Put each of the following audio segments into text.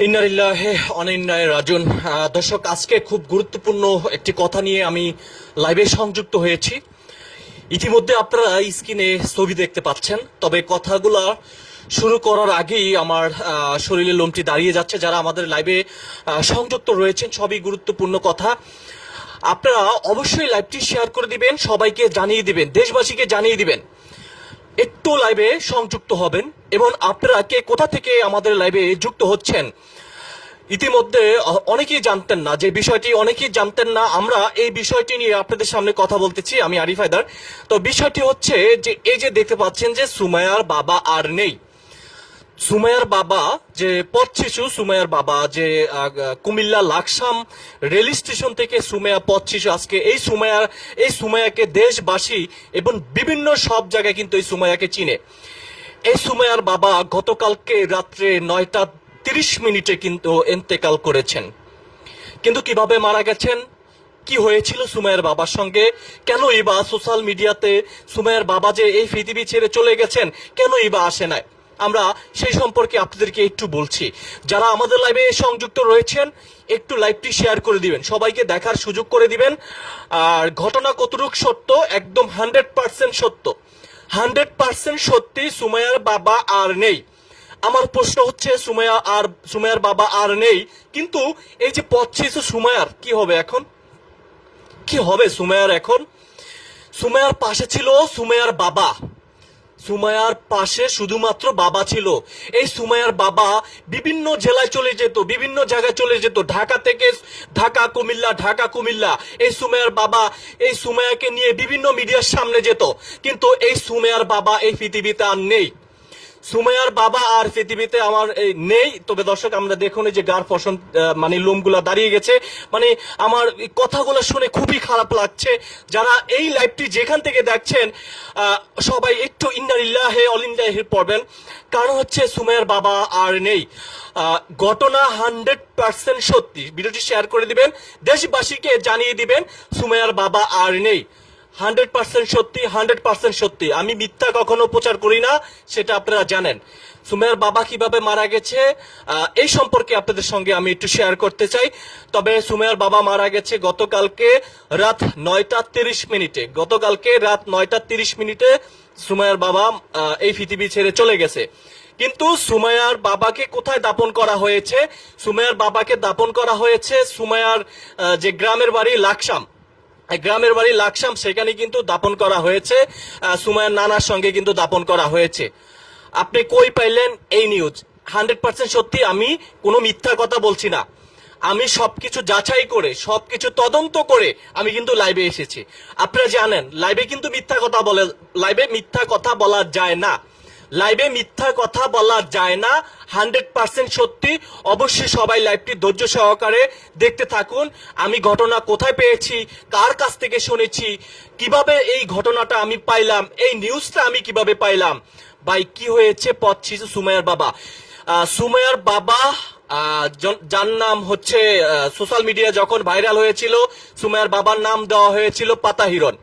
ইন্না লিল্লাহি ওয়া ইন্না ইলাইহি রাজিউন। দর্শক, আজকে খুব গুরুত্বপূর্ণ একটি কথা নিয়ে আমি লাইভে সংযুক্ত হয়েছি। ইতিমধ্যে আপনারা স্ক্রিনে ছবি দেখতে পাচ্ছেন, তবে কথাগুলা শুরু করার আগেই আমার শরীরের লোমটি দাঁড়িয়ে যাচ্ছে। যারা আমাদের লাইভে সংযুক্ত রয়েছেন, সবই গুরুত্বপূর্ণ কথা। আপনারা অবশ্যই লাইভটি শেয়ার করে দিবেন, সবাইকে জানিয়ে দিবেন, দেশবাসীকে জানিয়ে দিবেন, একটু লাইভে সংযুক্ত হবেন। এবং আপনারা কে কোথা থেকে আমাদের লাইভে যুক্ত হচ্ছেন, ইতিমধ্যে অনেকেই জানতেন না যে বিষয়টি, অনেকেই জানতেন না। আমরা এই বিষয়টি নিয়ে আপনাদের সামনে কথা বলতেছি, আমি আরিফ হায়দার। তো বিষয়টি হচ্ছে যে এই যে দেখতে পাচ্ছেন যে সুমাইয়ার বাবা আর নেই। সুমাইয়ার বাবা যে পথ শিশু, সুমাইয়ার বাবা যে কুমিল্লা লাকসাম রেল স্টেশন থেকে সুমাইয়া পথ শিশু, আজকে এই সুমাইয়াকে দেশবাসী এবং বিভিন্ন সব জায়গায় কিন্তু এই সুমাইয়াকে চিনে। এই সুমাইয়ার বাবা গতকালকে রাত্রে 9টা 30 মিনিটে কিন্তু ইন্তেকাল করেছেন। কিন্তু কিভাবে মারা গেছেন, কি হয়েছিল সুমাইয়ার বাবার সঙ্গে, কেনই বা সোশ্যাল মিডিয়াতে সুমাইয়ার বাবা যে এই পৃথিবী ছেড়ে চলে গেছেন কেনই বা আসে নাই, আমরা সেই সম্পর্কে আপনাদেরকে একটু বলছি। যারা আমাদের লাইভে সংযুক্ত রয়েছেন, একটু লাইভটি শেয়ার করে দিবেন, সবাইকে দেখার সুযোগ করে দিবেন। আর ঘটনা কতটুকু সত্য, একদম 100% সত্য, 100% সত্যি। সুমাইয়ার বাবা আর নেই। আমার প্রশ্ন হচ্ছে, সুমাইয়ার বাবা আর নেই, কিন্তু এই যে পথ শিশু সুমাইয়ার কি হবে এখন, কি হবে সুমাইয়ার এখন? সুমাইয়ার পাশে ছিল সুমাইয়ার বাবা, সুমাইয়ার পাশে শুধুমাত্র বাবা ছিল। এই সুমাইয়ার বাবা বিভিন্ন জেলায় চলে যেত, বিভিন্ন জায়গায় চলে যেত, ঢাকা থেকে ঢাকা কুমিল্লা, ঢাকা কুমিল্লা। এই সুমাইয়ার বাবা এই সুমাইয়াকে নিয়ে বিভিন্ন মিডিয়ার সামনে যেত, কিন্তু এই সুমাইয়ার বাবা এই পৃথিবীতে আর নেই। সুমাইয়ার বাবা আর পৃথিবীতে আমার নেই। তবে দর্শক, আমরা দেখুন যে গার পশম, মানে লোমগুলা দাঁড়িয়ে গেছে। মানে আমার কথাগুলো শুনে খুবই খারাপ লাগছে। যারা এই লাইভটি যেখান থেকে দেখছেন, সবাই একটু ইন্না লিল্লাহি ওয়া ইন্না ইলাইহি পড়বেন, কারণ হচ্ছে সুমাইয়ার বাবা আর নেই। ঘটনা 100% সত্যি। ভিডিওটি শেয়ার করে দিবেন, দেশবাসীকে জানিয়ে দিবেন সুমাইয়ার বাবা আর নেই। 100% সত্যি, 100% সত্যি। আমি মিথ্যা কখনো প্রচার করি না, সেটা আপনারা জানেন। সুমাইয়ার বাবা কিভাবে মারা গেছে এই সম্পর্কে আপনাদের সঙ্গে আমি একটু শেয়ার করতে চাই। তবে সুমাইয়ার বাবা মারা গেছে গতকালকে রাত 9টা 30 মিনিটে। গতকালকে রাত 9টা 30 মিনিটে সুমাইয়ার বাবা এই পৃথিবী ছেড়ে চলে গেছে। কিন্তু সুমাইয়ার বাবাকে কোথায় দাপন করা হয়েছে? সুমাইয়ার বাবাকে দাপন করা হয়েছে সুমাইয়ার যে গ্রামের বাড়ি লাকসাম, গ্রামের বাড়ি লাকসাম, সেখানে কিন্তু দাপন করা হয়েছে। সুমাইয়ার নানার সঙ্গে কিন্তু দাপন করা হয়েছে। আপনি কই পাইলেন এই নিউজ? 100% সত্যি। আমি কোনো মিথ্যা কথা বলছি না। আমি সবকিছু যাচাই করে, সবকিছু তদন্ত করে আমি কিন্তু লাইভে এসেছি। আপনারা জানেন লাইভে কিন্তু লাইভে মিথ্যা কথা বলা যায় না। লাইভে মিথ্যা কথা বলা যায় না, 100% সত্যি। অবশ্যই সবাই লাইভটি ধৈর্য সহকারে দেখতে থাকুন। আমি ঘটনা কোথায় পেয়েছি, কার কাছ থেকে শুনেছি, কিভাবে এই ঘটনাটা আমি পাইলাম, এই নিউজটা আমি কিভাবে পাইলাম, ভাই কি হয়েছে পথ শিশু সুমাইয়ার বাবা। সুমাইয়ার বাবা, যার নাম হচ্ছে সোশ্যাল মিডিয়া যখন ভাইরাল হয়েছিল, সুমাইয়ার বাবার নাম দেওয়া হয়েছিল পাতা হিরণ।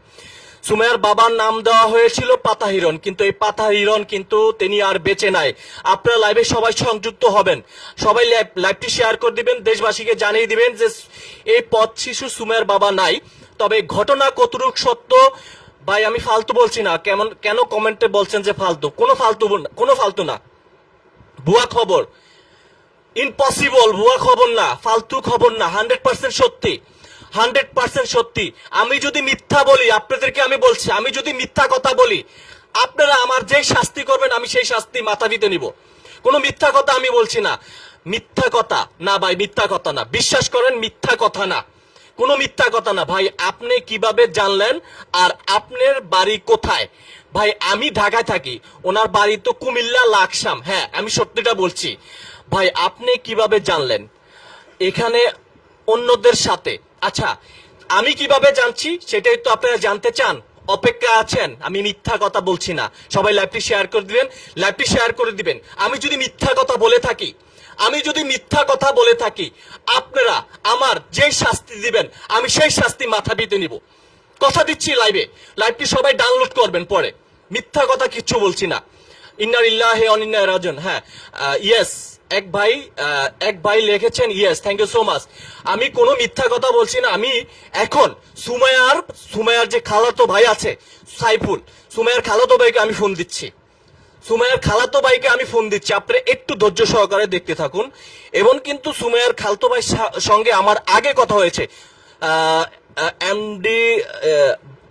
সুমাইয়ার বাবার নাম দেওয়া হয়েছিল পাতা হিরণ, কিন্তু এই পাতা হিরণ কিন্তু তিনি আর বেঁচে নাই। আপনারা লাইভে সবাই সংযুক্ত হবেন, সবাই লাইভটি শেয়ার করে দিবেন, দেশবাসীকে জানিয়ে দিবেন যে এই পথ শিশু সুমাইয়ার বাবা নাই। তবে ঘটনা কতটুকু সত্য, ভাই আমি ফালতু বলছি না। কেন কমেন্টে বলছেন যে ফালতু? কোনো ফালতু না, ভুয়া খবর, ইম্পসিবল, ভুয়া খবর না, ফালতু খবর না, 100% সত্যি, 100% সত্যি। আমি যদি মিথ্যা বলি, আপনাদেরকে আমি বলছি, আমি যদি মিথ্যা কথা বলি, আপনারা আমার যে শাস্তি করবেন আমি সেই শাস্তি মাথা দিতে নিব। কোনো মিথ্যা কথা আমি বলছি না। মিথ্যা কথা না ভাই, মিথ্যা কথা না, বিশ্বাস করেন, মিথ্যা কথা না, কোনো মিথ্যা কথা না। ভাই আপনি কিভাবে জানলেন? আর আপনার বাড়ি কোথায়? ভাই আমি ঢাকায় থাকি, ওনার বাড়ি তো কুমিল্লা লাকসাম। হ্যাঁ, আমি সত্যিটা বলছি। ভাই আপনি কিভাবে জানলেন এখানে অন্যদের সাথে? আচ্ছা, আমি কিভাবে জানছি সেটাই তো আপনারা জানতে চান, অপেক্ষা আছেন। আমি মিথ্যা কথা বলছি না। সবাই লাইভটি শেয়ার করে দিবেন, লাইভটি শেয়ার করে দিবেন। আমি যদি মিথ্যা কথা বলে থাকি, আপনারা আমার যে শাস্তি দিবেন আমি সেই শাস্তি মাথা পেতে নিব, কথা দিচ্ছি। লাইভটি সবাই ডাউনলোড করবেন পরে। মিথ্যা কথা কিচ্ছু বলছি না। ইন্না লিল্লাহি ওয়া ইন্না ইলাইহি রাজিউন। হ্যাঁ, ইয়েস, এক ভাই লিখেছেন yes, thank you so much. আমি কোনো মিথ্যা কথা বলছি না। আমি এখন সুমাইয়ার যে খালাতো ভাই আছে সাইফুল, সুমাইয়ার খালাতো ভাইকে আমি ফোন দিচ্ছি। আপনারা একটু ধৈর্য সহকারে দেখতে থাকুন। এবং কিন্তু সুমাইয়ার খালাতো ভাই সঙ্গে আমার আগে কথা হয়েছে। এমডি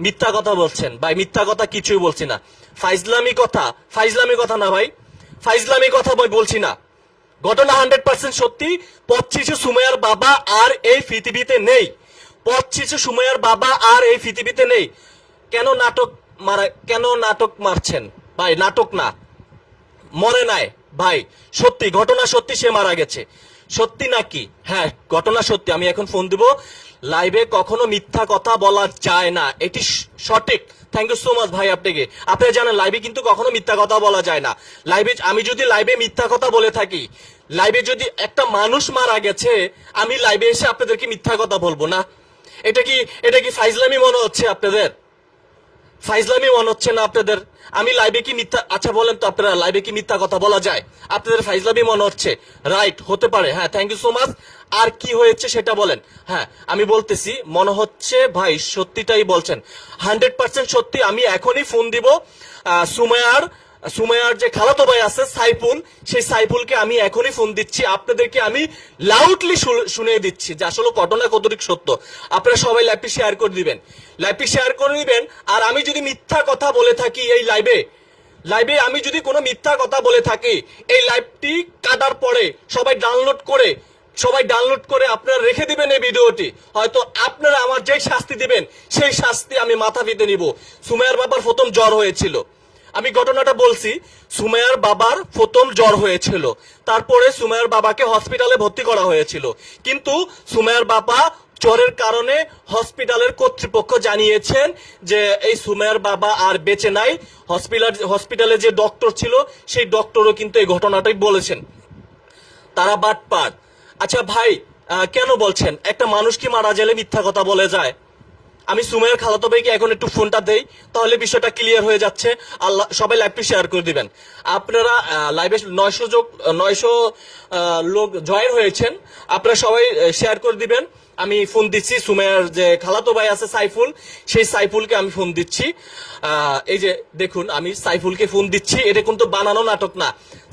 মিথ্যা কথা বলছেন ভাই, মিথ্যা কথা কিছুই বলছি না। ফাইজলামি কথা না ভাই, ফাইজলামি কথা ভাই বলছি না। ঘটনা 100% সত্যি। পথ শিশু সুমাইয়ার বাবা আর এই পৃথিবীতে নেই। কেন নাটক মারছেন ভাই? নাটক না, মরে নাই ভাই, সত্যি ঘটনা সত্যি, সে মারা গেছে। সত্যি নাকি? হ্যাঁ, ঘটনা সত্যি। আমি এখন ফোন দিব। লাইভে কখনো মিথ্যা কথা বলা যায় না, এটি সঠিক। থ্যাংক ইউ সো মাচ ভাই আপনাকে। আপনারা জানেন লাইভে কিন্তু কখনো মিথ্যা কথা বলা যায় না। আমি যদি লাইভে মিথ্যা কথা বলে থাকি, লাইভে যদি একটা মানুষ মারা গেছে, আমি লাইভে এসে আপনাদেরকে মিথ্যা কথা বলবো না? এটা কি ফাইজলামি মনে হচ্ছে আপনাদের? না আপনাদের? আমি লাইভে কি মিথ্যা, আচ্ছা বলেন তো আপনারা, লাইভে কি মিথ্যা কথা বলা যায়? আপনাদের ফাইজলামি মনে হচ্ছে, রাইট, হতে পারে। হ্যাঁ, থ্যাংক ইউ সো মাচ। আর কি হয়েছে সেটা বলেন। হ্যাঁ, আমি বলতেছি, মনে হচ্ছে ভাই সত্যিটাই বলছেন, 100% সত্যি। আমি এখনই ফোন দিব সুমাইয়ার যে খালাতো ভাই আছে সাইফুল, সেই সাইফুলকে আমি এখনই ফোন দিচ্ছি। আপনাদেরকে আমি লাউডলি শুনিয়ে দিচ্ছি যে আসলে ঘটনা কতটুকু সত্য। আপনারা সবাই লাইভটি শেয়ার করে দিবেন। আর আমি যদি মিথ্যা কথা বলে থাকি এই লাইভে আমি যদি কোনো মিথ্যা কথা বলে থাকি, এই লাইভটি কাটার পরে সবাই ডাউনলোড করে আপনারা রেখে দিবেন এই ভিডিওটি। হয়তো আপনারা আমার যে শাস্তি দিবেন সেই শাস্তি আমি মাথা পেতে নিব। সুমাইয়ার বাবার প্রথম জ্বর হয়েছিল, আমি ঘটনাটা বলছি। সুমাইয়ার বাবার প্রথম জ্বর হয়েছিল, তারপরে সুমাইয়ার বাবাকে হসপিটালে ভর্তি করা হয়েছিল। কিন্তু সুমাইয়ার বাবা জ্বরের কারণে হসপিটালের কর্তৃপক্ষ জানিয়েছেন যে এই সুমাইয়ার বাবা আর বেঁচে নাই। হসপিটালে যে ডক্টর ছিল সেই ডক্টরও কিন্তু এই ঘটনাটাই বলেছেন। তারা বাটপার। আচ্ছা ভাই, কেন বলছেন একটা মানুষ কি মারা গেলে মিথ্যা কথা বলে যায়? আমি সুমাইয়ার খালাতো ভাইকে এখন একটু ফোনটা দেই, তাহলে বিষয়টা ক্লিয়ার হয়ে যাচ্ছে। আল্লাহ, সবাই লাইভটি শেয়ার করে দিবেন। আপনারা লাইভে 900 লোক জয়েন হয়েছেন, আপনারা সবাই শেয়ার করে দিবেন। আমি ফোন দিচ্ছি সুমাইয়ার যে খালাতো ভাই আছে সাইফুল, সেই সাইফুলকে আমি ফোন দিচ্ছি। এই যে দেখুন, আমি সাইফুলকে ফোন দিচ্ছি। এটা কিন্তু বানানো নাটক না,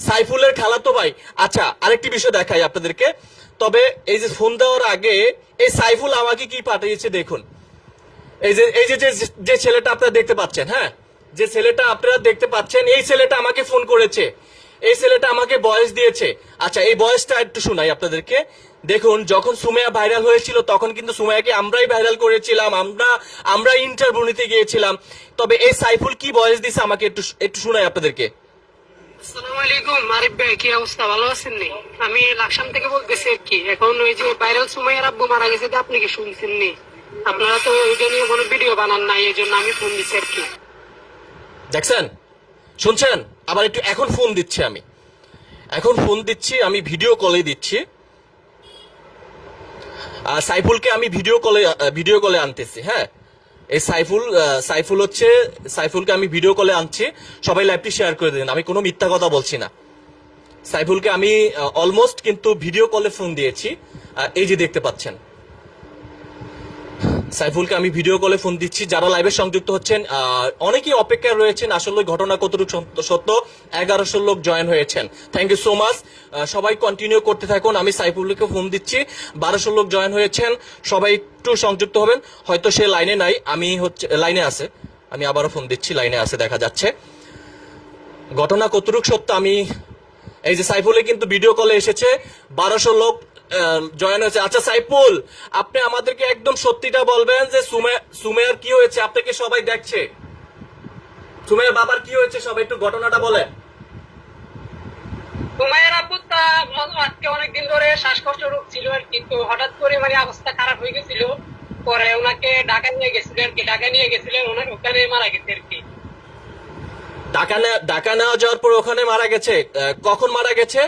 সাইফুলের খালাতো ভাই। আচ্ছা, আরেকটি বিষয় দেখাই আপনাদেরকে। তবে এই যে ফোন দেওয়ার আগে এই সাইফুল আমাকে কি পাঠিয়েছে দেখুন। যে ছেলেটা আপনারা দেখতে পাচ্ছেন, হ্যাঁ, যে ছেলেটা আপনারা দেখতে পাচ্ছেন, এই ছেলেটা আমাকে ফোন করেছে, এই ছেলেটা আমাকে ভয়েস দিয়েছে। আচ্ছা, এই ভয়েসটা একটু শোনাই আপনাদেরকে। দেখুন, যখন সুমাইয়া ভাইরাল হয়েছিল তখন কিন্তু সুমাইয়াকে আমরাই ভাইরাল করেছিলাম, আমরা ইন্টারভিউ নিতে গিয়েছিলাম। তবে এই সাইফুল কি ভয়েস দিছে আমাকে একটু শোনাই আপনাদেরকে। আসসালামু আলাইকুম আরিফ ভাই, কি অবস্থা? ভালো আছেন নি? আমি লাকসাম থেকে বলতেছি আর কি। এখন ওই যে ভাইরাল সুমাইয়ার আব্বু মারা গেছে, আপনি কি শুনছেন নি? আপনারা তো ওইটা নিয়ে কোনো ভিডিও বানান নাই, এই জন্য আমি ফোন দিচ্ছি আর কি। দেখছেন, শুনছেন? আবার একটু এখন ফোন দিচ্ছি, আমি ভিডিও কলে দিচ্ছি। সাইফুলকে আমি ভিডিও কলে আনতেছি। হ্যাঁ, এই সাইফুলকে আমি ভিডিও কলে আনছি। সবাই লাইভটি শেয়ার করে দিন। আমি কোনো মিথ্যা কথা বলছি না। সাইফুলকে আমি অলমোস্ট কিন্তু ভিডিও কলে ফোন দিয়েছি। এই যে দেখতে পাচ্ছেন, সাইফুলকে আমি ভিডিও কলে ফোন দিচ্ছি। যারা লাইভে সংযুক্ত হচ্ছেন, অনেকেই অপেক্ষায় রয়েছেন। আসলে ঘটনা কতটুকু সত্য, 1100 লোক জয়েন হয়েছেন। Thank you so much. সবাই কন্টিনিউ করতে থাকুন। আমি সাইফুলকে ফোন দিচ্ছি, 1200 লোক জয়েন হয়েছেন। সবাই একটু সংযুক্ত হবেন। হয়তো সে লাইনে নাই, লাইনে আছে। আমি আবারও ফোন দিচ্ছি, লাইনে আছে দেখা যাচ্ছে। ঘটনা কতটুকু সত্য, আমি এই যে সাইফুলে কিন্তু ভিডিও কলে এসেছে, 1200 লোক জয়েন হয়েছে। আচ্ছা সাইফুল, আপনি আমাদেরকে একদম সত্যিটা বলবেন যে সুমাইয়ার কি হয়েছে? আপনাকে সবাই দেখছে, সুমাইয়ার বাবার কি হয়েছে? সবাই একটু ঘটনাটা বলেন। সুমাইয়ার আব্বু আজকে অনেকদিন ধরে শ্বাসকষ্ট রোগ ছিল আর কি, তো হঠাৎ করে মানে অবস্থা খারাপ হয়ে গেছিল। পরে ওনাকে ঢাকা নিয়ে গেছিলেন আর কি, ওনার ওখানে মারা গেছে আর কি। ঢাকা নেওয়া যাওয়ার পর ওখানে মারা গেছে। কখন মারা গেছে?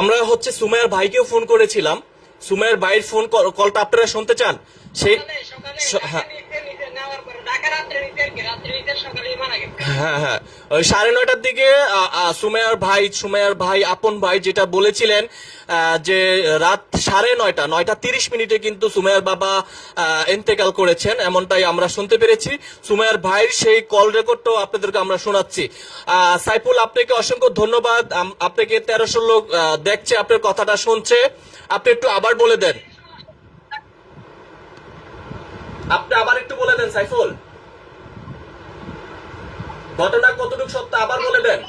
আমরা সুমাইয়ার ভাইকেও ফোন করেছিলাম। সুমাইয়ার ভাইয়ের ফোন কলটা আপনারা শুনতে চান? সেই ঢাকা হ্যাঁ হ্যাঁ, ওই 9:30টার দিকে সুমাইয়ার ভাই আপন ভাই যেটা বলেছিলেন, যে রাত 9:30, 9:30 কিন্তু সুমাইয়ার বাবা ইন্তেকাল করেছেন, এমনটাই আমরা শুনতে পেরেছি। সুমাইয়ার ভাইয়ের সেই কল রেকর্ডটাও আপনাদেরকে আমরা শোনাচ্ছি। সাইফুল, আপনাকে অসংখ্য ধন্যবাদ। আপনাকে 1300 লোক দেখছে, আপনার কথাটা শুনছে। আপনি একটু আবার বলে দেন, আপনি আবার একটু বলে দেন সাইফুল, ঘটনা কতটুকু সত্য আবার বলে দেন।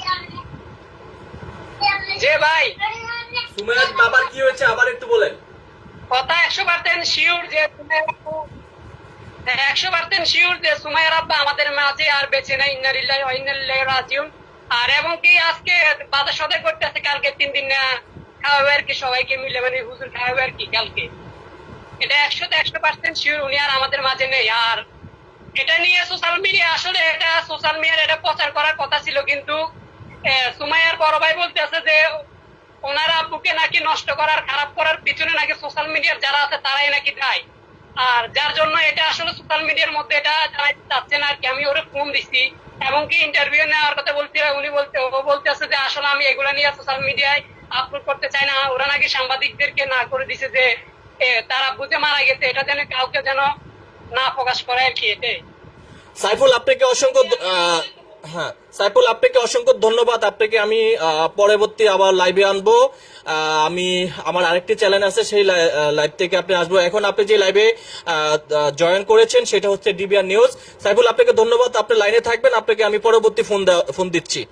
যে ভাই সুমাইয়ার বাবার কি হয়েছে আবার একটু বলেন। কথা 100% শিওর যে 100% শিওর যে সুমাইয়ার আব্বা আমাদের মাঝে আর বেঁচে নাই। ইন্না লিল্লাহি ওয়া ইন্না ইলাইহি রাজিউন। আর এবং কি আজকে বাজার সদাই করতেছে, কালকে 3 দিন না খাওয়াবে আর কি, সবাইকে মিলে মানে হুজুর খাওয়াবে আর কি কালকে। এটা 100% শিওর উনি আর আমাদের মাঝে নেই। আর এটা নিয়ে সোশ্যাল মিডিয়া, আসলে এটা সোশ্যাল মিডিয়ার এটা প্রচার করার কথা ছিল, কিন্তু সুমাইয়ার বড় ভাই বলতেছে যে ওনারা আব্বুকে নাকি নষ্ট করার, খারাপ করার পিছনে নাকি সোশ্যাল মিডিয়ার যারা আছে তারাই নাকি দায়ী। আর যার জন্য এটা আসলে সোশ্যাল মিডিয়ার মধ্যে এটা জানাইতে চাচ্ছেন আর কি। আমি ওরে ফোন দিচ্ছি এবং কি ইন্টারভিউ নেওয়ার কথা বলছি, ও বলতেছে যে আসলে আমি এগুলা নিয়ে সোশ্যাল মিডিয়ায় আপলোড করতে চাই না। ওরা নাকি সাংবাদিকদেরকে না করে দিছে যে তার আব্বু যে মারা গেছে এটা যেন কাউকে যেন না প্রকাশ করে আর কি। এটাই। সাইফুল, আপনাকে অসংখ্য হ্যাঁ সাইফুল, আপনাকে অসংখ্য ধন্যবাদ। আপনাকে আমি পরবর্তী আবার লাইভে আনবো। আমি আমার আরেকটি চ্যানেল আছে, সেই লাইভ থেকে আপনি আসবো। এখন আপনি যে লাইভে জয়েন করেছেন সেটা হচ্ছে ডিবিআর নিউজ। সাইফুল, আপনাকে ধন্যবাদ, আপনি লাইনে থাকবেন, আপনাকে আমি পরবর্তী ফোন দিচ্ছি।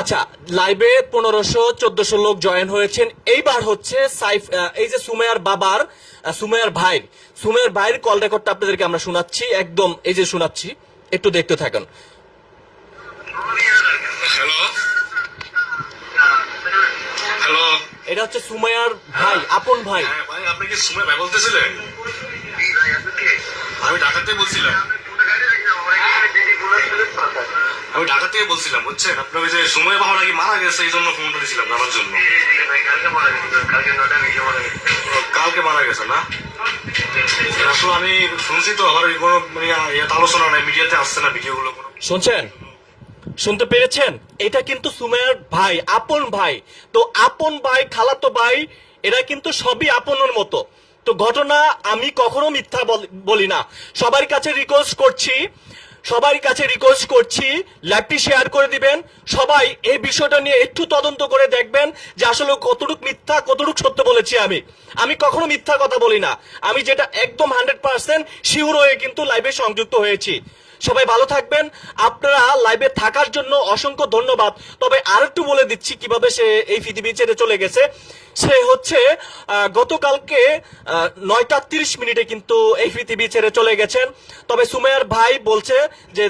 আচ্ছা, লাইভে 1500-1400 লোক জয়েন হয়েছেন। এইবার হচ্ছে এই যে সুমাইয়ার ভাইয়ের কল রেকর্ডটা আপনাদেরকে আমরা শোনাচ্ছি, একদম এই যে শোনাচ্ছি, একটু দেখতে থাকুন। হ্যালো হ্যালো, এটা হচ্ছে সুমাইয়ার ভাই, আপন ভাই। হ্যাঁ ভাই, আপনি কি সুমাইয়া ভাই বলতেছিলেন? আমি ঢাকা থেকে বলছিলাম। বুঝছেন, আপনার ওই যে সুমাইয়া বাবা নাকি মারা গেছে, এই জন্য ফোন করেছিলাম জানার জন্য। কালকে মারা গেছে না? আসলে আমি শুনছি তো, আবার কোনো মানে আলোচনা নাই, মিডিয়াতে আসছে না ভিডিওগুলো। শুনছেন, শুনতে পেরেছেন? এটা কিন্তু সুমাইয়ার ভাই, আপন ভাই। তো আপন ভাই, খালাতো ভাই, এরা কিন্তু সবই আপনের মতো। তো ঘটনা আমি কখনো মিথ্যা বলি না। সবার কাছে রিকোয়েস্ট করছি লাইভটি শেয়ার করে দিবেন। সবাই এই বিষয়টা নিয়ে একটু তদন্ত করে দেখবেন যে আসলে কতটুকু মিথ্যা, কতটুকু সত্য বলেছি। আমি কখনো মিথ্যা কথা বলি না। আমি যেটা একদম 100% শিওর হয়ে কিন্তু লাইভে সংযুক্ত হয়েছি। সবাই ভালো থাকবেন। আপনারা লাইভে থাকার জন্য অসংখ্য ধন্যবাদ। তবে আরেকটু বলে দিচ্ছি কিভাবে সে এই পৃথিবী ছেড়ে চলে গেছে। সে হচ্ছে গতকালকে 9:30 কিন্তু এই পৃথিবী ছেড়ে চলে গেছেন। তবে সুমাইয়ার ভাই বলছে যে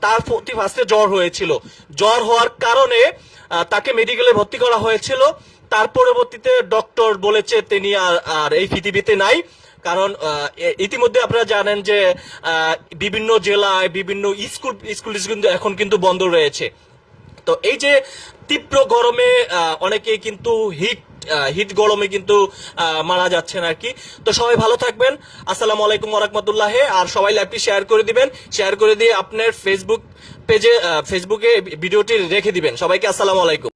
তার প্রতি ফার্স্টে জ্বর হয়েছিল। জ্বর হওয়ার কারণে তাকে মেডিকেলে ভর্তি করা হয়েছিল। তার পরবর্তীতে ডক্টর বলেছে তিনি আর এই পৃথিবীতে নাই। কারণ ইতিমধ্যে আপনারা জানেন যে বিভিন্ন জেলায় বিভিন্ন স্কুল কিন্তু এখন কিন্তু বন্ধ রয়েছে। তো এই যে তীব্র গরমে অনেকে কিন্তু হিট গরমে কিন্তু মারা যাচ্ছেন আর কি। তো সবাই ভালো থাকবেন। আসসালামু আলাইকুম ওয়া রাহমাতুল্লাহ। আর সবাই লাইভটি শেয়ার করে দিবেন, শেয়ার করে দিয়ে আপনার ফেসবুকে ভিডিওটি রেখে দিবেন। সবাইকে আসসালামু আলাইকুম।